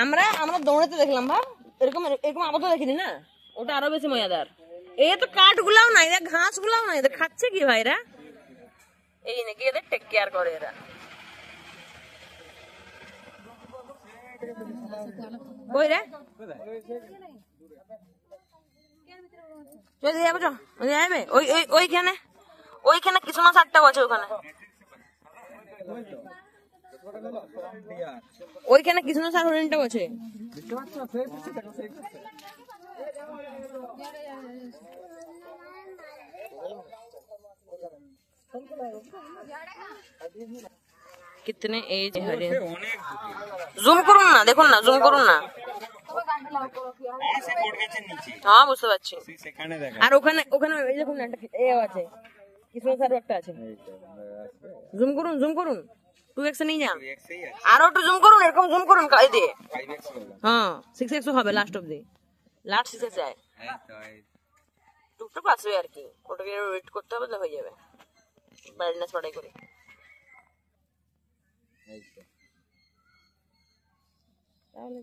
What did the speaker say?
আমরা আমরা দৌড়াতে দেখলাম ভাব, এরকম এরকম আপাতত দেখিনি না, ওটা আরো বেশি মজাদার। এই তো কাঠ গুলাও নাই, ঘাস গুলাও নাই, খাচ্ছে কি ভাইরা? এই নাকি এদের টেক কেয়ার করে এরা। কই রে চলে যাবো, যাবে ওইখানে ওইখানে কিছু মাছ আটটাও আছে, ওইখানে কিছু না, হরিণটাও আছে। কিতনে এজ হরিণ, জুম করুন না, দেখুন না, জুম করুন না। হ্যাঁ বুঝতে পারছি। আর ওখানে ওখানে দেখুন না, একটা আছে, কৃষ্ণ স্যার একটা আছে। জুম করুন, জুম করুন, 2x নিয়ে যান, আরো একটু জুম করুন, এরকম জুম করুন এই দিয়ে। হ্যাঁ 6x হবে লাস্ট অব্দি, লাস্ট 6x যায়, টুকটুক আসবে আর কি, ওটাকে ওয়েট করতে হবে, হয়ে যাবে। ব্রাইটনেস বাড়াই করি। তাহলে